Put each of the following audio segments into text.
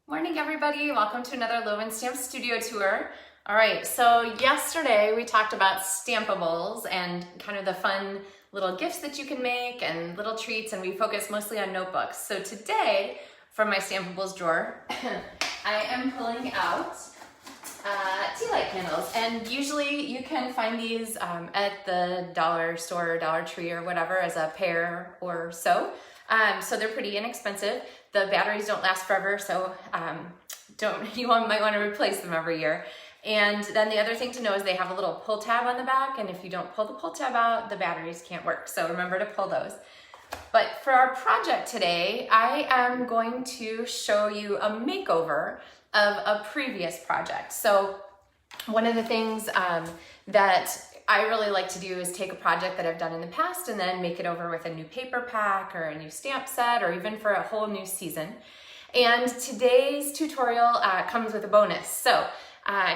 Morning everybody, welcome to another LovenStamps studio tour. All right, so yesterday we talked about Stampables and kind of the fun little gifts that you can make and little treats, and we focused mostly on notebooks. So today, from my Stampables drawer, I am pulling out tea light candles, and usually you can find these at the dollar store or Dollar Tree or whatever as a pair or so. So they're pretty inexpensive. The batteries don't last forever, so you might want to replace them every year. And then the other thing to know is they have a little pull tab on the back, and if you don't pull the pull tab out, the batteries can't work. So remember to pull those. But for our project today, I am going to show you a makeover of a previous project. So one of the things that I really like to do is take a project that I've done in the past and then make it over with a new paper pack or a new stamp set or even for a whole new season. And today's tutorial comes with a bonus. So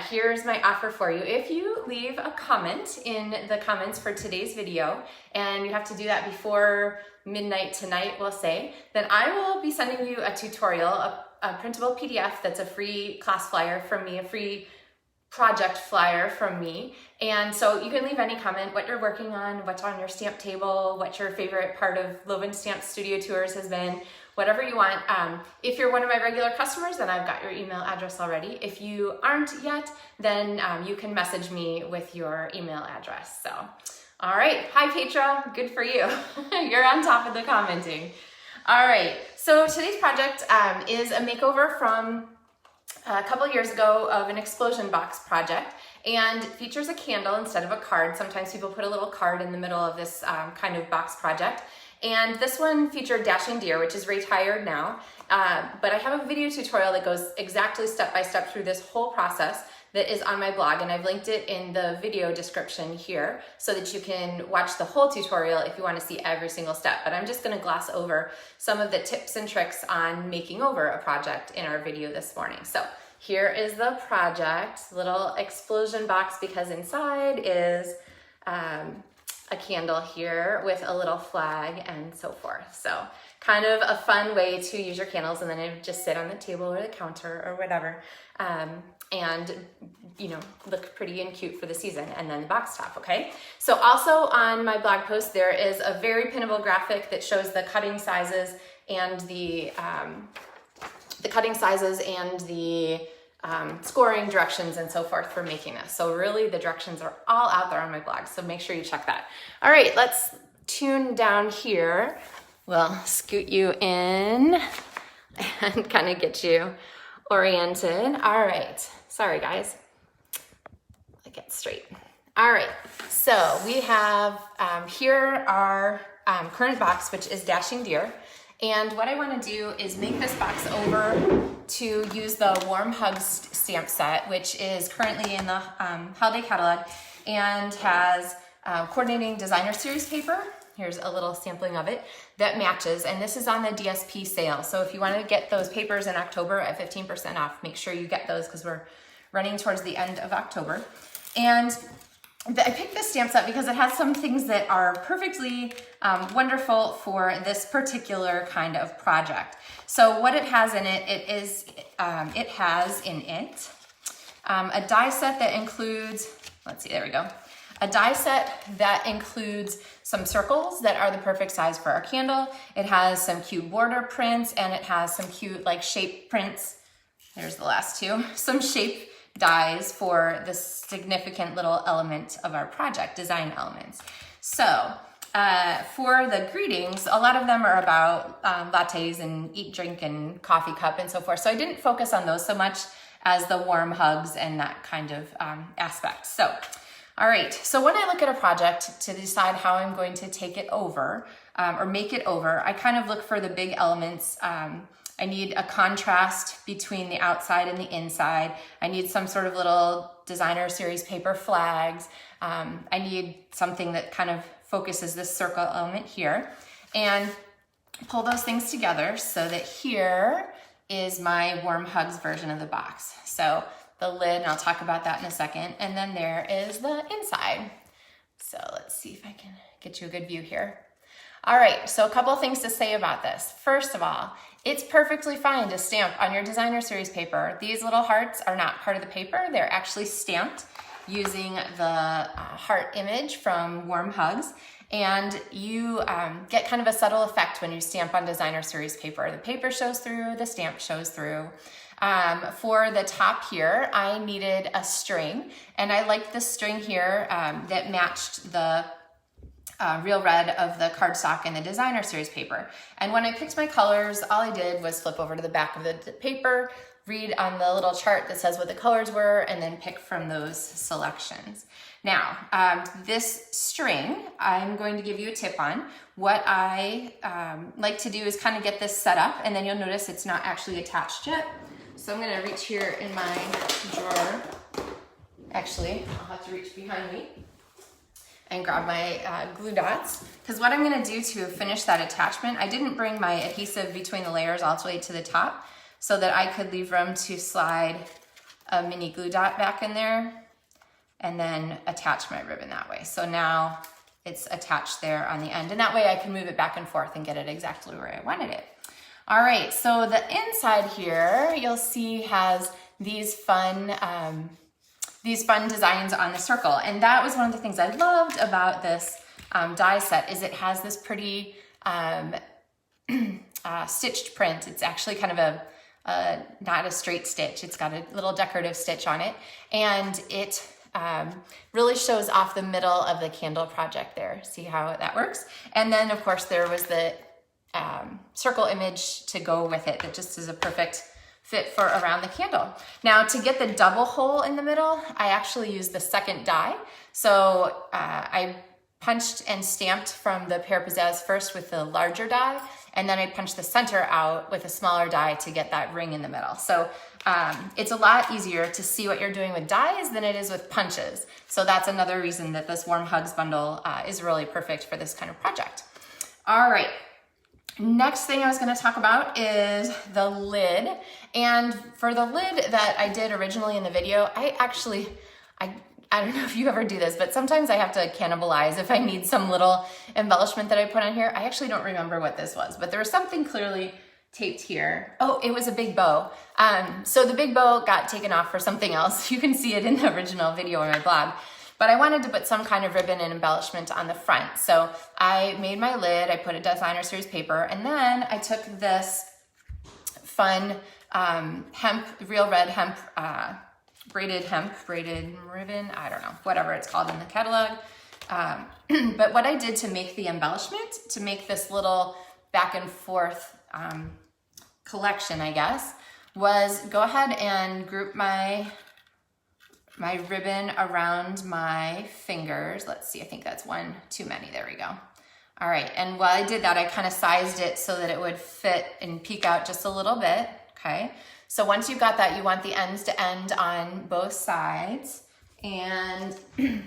here's my offer for you. If you leave a comment in the comments for today's video, and you have to do that before midnight tonight, we'll say, then I will be sending you a tutorial, a printable PDF that's a free class flyer from me, a free project flyer from me. And so you can leave any comment, what you're working on, what's on your stamp table, what your favorite part of LovenStamps studio tours has been, whatever you want. If you're one of my regular customers, then I've got your email address already. If you aren't yet, then you can message me with your email address. So, all right, hi Petra, good for you. You're on top of the commenting. All right, so today's project is a makeover from a couple years ago of an explosion box project, and features a candle instead of a card. Sometimes people put a little card in the middle of this kind of box project. And this one featured Dashing Deer, which is retired now. But I have a video tutorial that goes exactly step by step through this whole process that is on my blog, and I've linked it in the video description here so that you can watch the whole tutorial if you want to see every single step. But I'm just going to gloss over some of the tips and tricks on making over a project in our video this morning. So here is the project, little explosion box, because inside is a candle here with a little flag and so forth. So kind of a fun way to use your candles, and then it would just sit on the table or the counter or whatever, and look pretty and cute for the season. And then the box top. Okay, so also on my blog post there is a very pinnable graphic that shows the cutting sizes and the scoring directions and so forth for making this. So really the directions are all out there on my blog, so make sure you check that. All right, let's tune down here. We'll scoot you in and kind of get you oriented. All right, sorry guys, I get straight. All right, so we have here our current box, which is Dashing Deer. And what I want to do is make this box over to use the Warm Hugs stamp set, which is currently in the holiday catalog and has coordinating designer series paper. Here's a little sampling of it that matches, and this is on the DSP sale. So if you want to get those papers in October at 15% off, make sure you get those because we're running towards the end of October. And I picked this stamp set because it has some things that are perfectly wonderful for this particular kind of project. So what it has in it, it has in it a die set that includes, let's see, there we go. A die set that includes some circles that are the perfect size for our candle. It has some cute border prints, and it has some cute like shape prints. There's the last two. Some shape dies for the significant little element of our project, design elements. So for the greetings, a lot of them are about lattes and eat, drink, and coffee cup and so forth. So I didn't focus on those so much as the warm hugs and that kind of aspect. So, all right, so when I look at a project to decide how I'm going to take it over or make it over, I kind of look for the big elements. I need a contrast between the outside and the inside. I need some sort of little designer series paper flags. I need something that kind of focuses this circle element here, and pull those things together so that here is my Warm Hugs version of the box. So the lid, and I'll talk about that in a second, and then there is the inside. So let's see if I can get you a good view here. All right, so a couple of things to say about this. First of all, it's perfectly fine to stamp on your designer series paper. These little hearts are not part of the paper. They're actually stamped using the heart image from Warm Hugs. And you get kind of a subtle effect when you stamp on designer series paper. The paper shows through, the stamp shows through. For the top here, I needed a string, and I liked the string here that matched the real red of the cardstock and the designer series paper. And when I picked my colors, all I did was flip over to the back of the paper, read on the little chart that says what the colors were, and then pick from those selections. Now, this string, I'm going to give you a tip on. What I like to do is kind of get this set up, and then you'll notice it's not actually attached yet. So I'm gonna reach here in my drawer. Actually, I'll have to reach behind me and grab my glue dots. Because what I'm gonna do to finish that attachment, I didn't bring my adhesive between the layers all the way to the top so that I could leave room to slide a mini glue dot back in there and then attach my ribbon that way. So now it's attached there on the end, and that way I can move it back and forth and get it exactly where I wanted it. All right, so the inside here, you'll see has these fun designs on the circle. And that was one of the things I loved about this die set is it has this pretty stitched print. It's actually kind of not a straight stitch. It's got a little decorative stitch on it. And it really shows off the middle of the candle project there. See how that works? And then of course there was the circle image to go with it that just is a perfect fit for around the candle. Now to get the double hole in the middle, I actually used the second die. So I punched and stamped from the Pear Pizzazz first with the larger die, and then I punched the center out with a smaller die to get that ring in the middle. So it's a lot easier to see what you're doing with dies than it is with punches. So that's another reason that this Warm Hugs bundle is really perfect for this kind of project. All right. Next thing I was going to talk about is the lid. And for the lid that I did originally in the video, I don't know if you ever do this, but sometimes I have to cannibalize if I need some little embellishment that I put on here. I actually don't remember what this was, but there was something clearly taped here. Oh, it was a big bow. So the big bow got taken off for something else. You can see it in the original video on my blog. But I wanted to put some kind of ribbon and embellishment on the front. So I made my lid, I put a designer series paper, and then I took this fun real red hemp, braided ribbon, I don't know, whatever it's called in the catalog. But what I did to make the embellishment, to make this little back and forth collection, I guess, was go ahead and group my ribbon around my fingers. Let's see, I think that's one too many. There we go. All right, and while I did that, I kind of sized it so that it would fit and peek out just a little bit, okay? So once you've got that, you want the ends to end on both sides. And then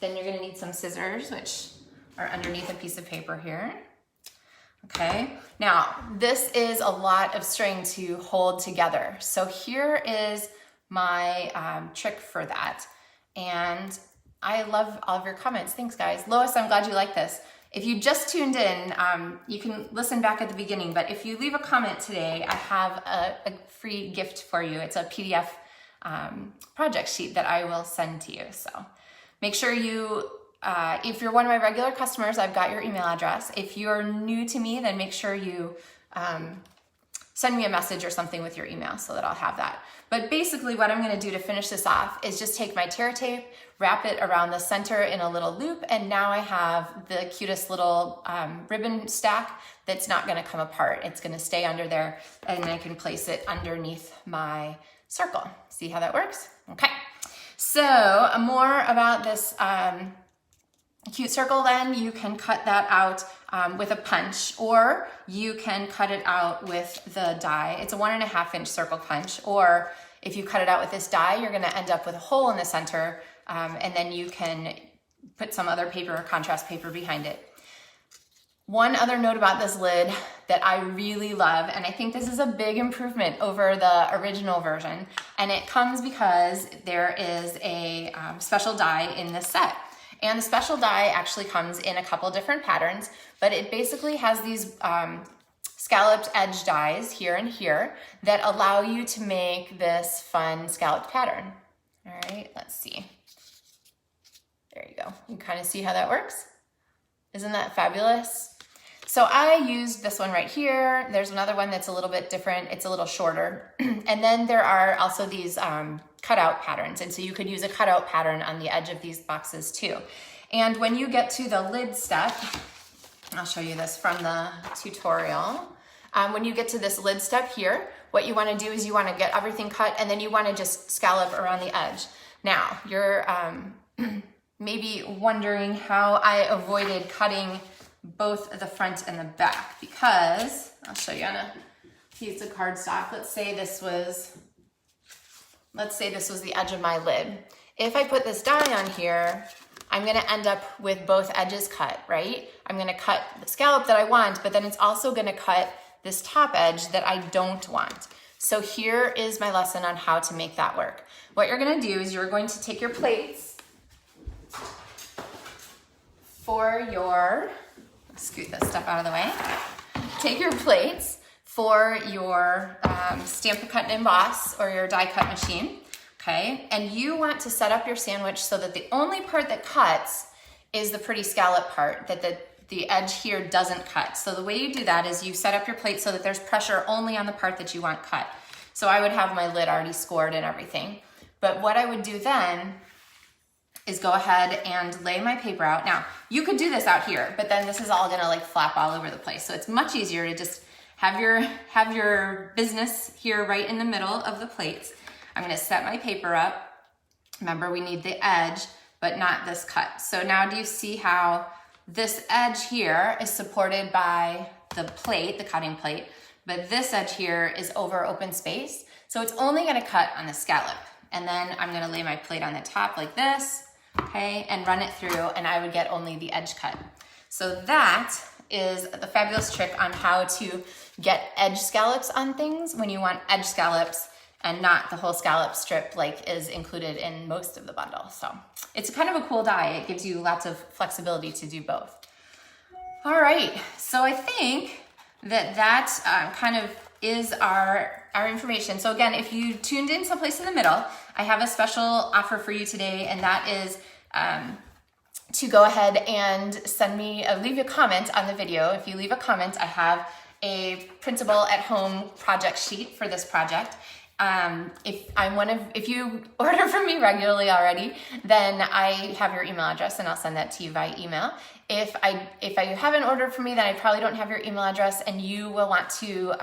you're gonna need some scissors, which are underneath a piece of paper here. Okay, now this is a lot of string to hold together. So here is my trick for that. And I love all of your comments. Thanks, guys. Lois, I'm glad you like this. If you just tuned in, you can listen back at the beginning, but if you leave a comment today, I have a free gift for you. It's a PDF project sheet that I will send to you. So make sure you, if you're one of my regular customers, I've got your email address. If you're new to me, then make sure you send me a message or something with your email so that I'll have that. But basically what I'm gonna do to finish this off is just take my tear tape, wrap it around the center in a little loop, and now I have the cutest little ribbon stack that's not gonna come apart. It's gonna stay under there, and I can place it underneath my circle. See how that works? Okay. So more about this cute circle, then you can cut that out with a punch, or you can cut it out with the die. It's a 1.5 inch circle punch, or if you cut it out with this die, you're gonna end up with a hole in the center, and then you can put some other paper or contrast paper behind it. One other note about this lid that I really love, and I think this is a big improvement over the original version, and it comes because there is a special die in this set. And the special die actually comes in a couple different patterns, but it basically has these scalloped edge dies here and here that allow you to make this fun scalloped pattern. All right, let's see. There you go. You kind of see how that works? Isn't that fabulous? So I used this one right here. There's another one that's a little bit different. It's a little shorter. And then there are also these cutout patterns. And so you could use a cutout pattern on the edge of these boxes too. And when you get to the lid step, I'll show you this from the tutorial. When you get to this lid step here, what you want to do is you want to get everything cut and then you want to just scallop around the edge. Now, you're maybe wondering how I avoided cutting both the front and the back, because I'll show you on a piece of cardstock. Let's say this was the edge of my lid. If I put this die on here, I'm gonna end up with both edges cut, right? I'm gonna cut the scallop that I want, but then it's also gonna cut this top edge that I don't want. So here is my lesson on how to make that work. What you're gonna do is you're going to take your plates for your, scoot this stuff out of the way. Take your plates for your Stamp Cut and Emboss or your die cut machine, okay? And you want to set up your sandwich so that the only part that cuts is the pretty scallop part, that the edge here doesn't cut. So the way you do that is you set up your plate so that there's pressure only on the part that you want cut. So I would have my lid already scored and everything. But what I would do then is go ahead and lay my paper out. Now, you could do this out here, but then this is all gonna like flap all over the place. So it's much easier to just have your business here right in the middle of the plates. I'm gonna set my paper up. Remember, we need the edge, but not this cut. So now do you see how this edge here is supported by the plate, the cutting plate, but this edge here is over open space. So it's only gonna cut on the scallop. And then I'm gonna lay my plate on the top like this, okay, and run it through, and I would get only the edge cut. So that is the fabulous trick on how to get edge scallops on things when you want edge scallops and not the whole scallop strip like is included in most of the bundle. So it's kind of a cool die. It gives you lots of flexibility to do both. All right, so I think that kind of is our information. So again, if you tuned in someplace in the middle, I have a special offer for you today, and that is to go ahead and send me, leave a comment on the video. If you leave a comment, I have a printable at home project sheet for this project. If you order from me regularly already, then I have your email address and I'll send that to you via email. If I haven't ordered from me, then I probably don't have your email address, and you will want to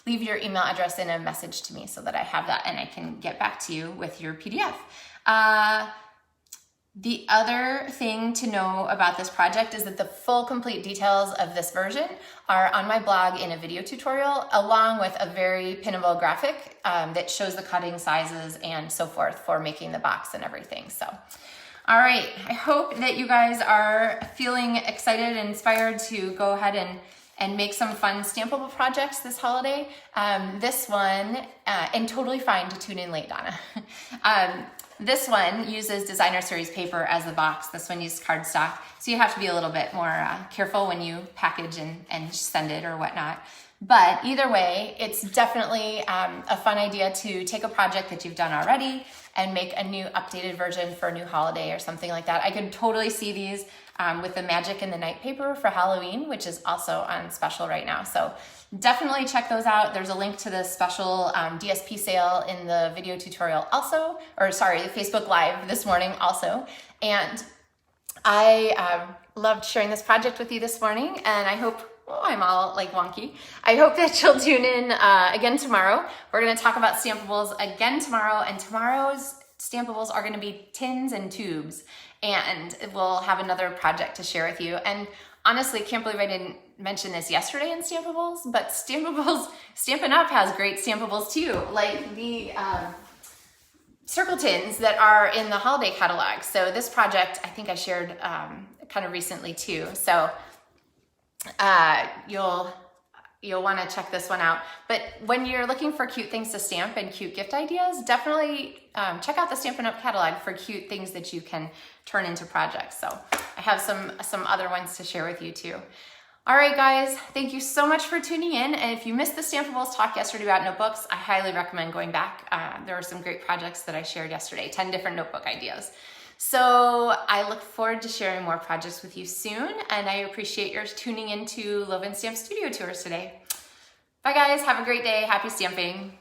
leave your email address in a message to me so that I have that and I can get back to you with your PDF. The other thing to know about this project is that the full complete details of this version are on my blog in a video tutorial, along with a very pinnable graphic that shows the cutting sizes and so forth for making the box and everything. So, all right, I hope that you guys are feeling excited and inspired to go ahead and make some fun Stampable projects this holiday. This one, and totally fine to tune in late, Donna. This one uses designer series paper as the box. This one uses cardstock. So you have to be a little bit more careful when you package and send it or whatnot. But either way, it's definitely a fun idea to take a project that you've done already and make a new updated version for a new holiday or something like that. I could totally see these with the Magic in the Night paper for Halloween, which is also on special right now. So definitely check those out. There's a link to the special DSP sale in the video tutorial also, or sorry, the Facebook Live this morning also. And I loved sharing this project with you this morning, and I hope, oh, I'm all like wonky. I hope that you'll tune in again tomorrow. We're gonna talk about Stampables again tomorrow, and tomorrow's Stampables are gonna be tins and tubes, and we'll have another project to share with you. And honestly, can't believe I didn't mention this yesterday in Stampables, but Stampables, Stampin' Up! Has great Stampables too, like the circle tins that are in the holiday catalog. So this project, I think I shared kind of recently too. So you'll you'll want to check this one out. But when you're looking for cute things to stamp and cute gift ideas, definitely check out the Stampin' Up! Catalog for cute things that you can turn into projects. So I have some other ones to share with you too. All right, guys, thank you so much for tuning in. And if you missed the Stampables talk yesterday about notebooks, I highly recommend going back. There were some great projects that I shared yesterday, 10 different notebook ideas. So I look forward to sharing more projects with you soon, and I appreciate your tuning into LovenStamps Studio Tours today. Bye guys, have a great day, happy stamping.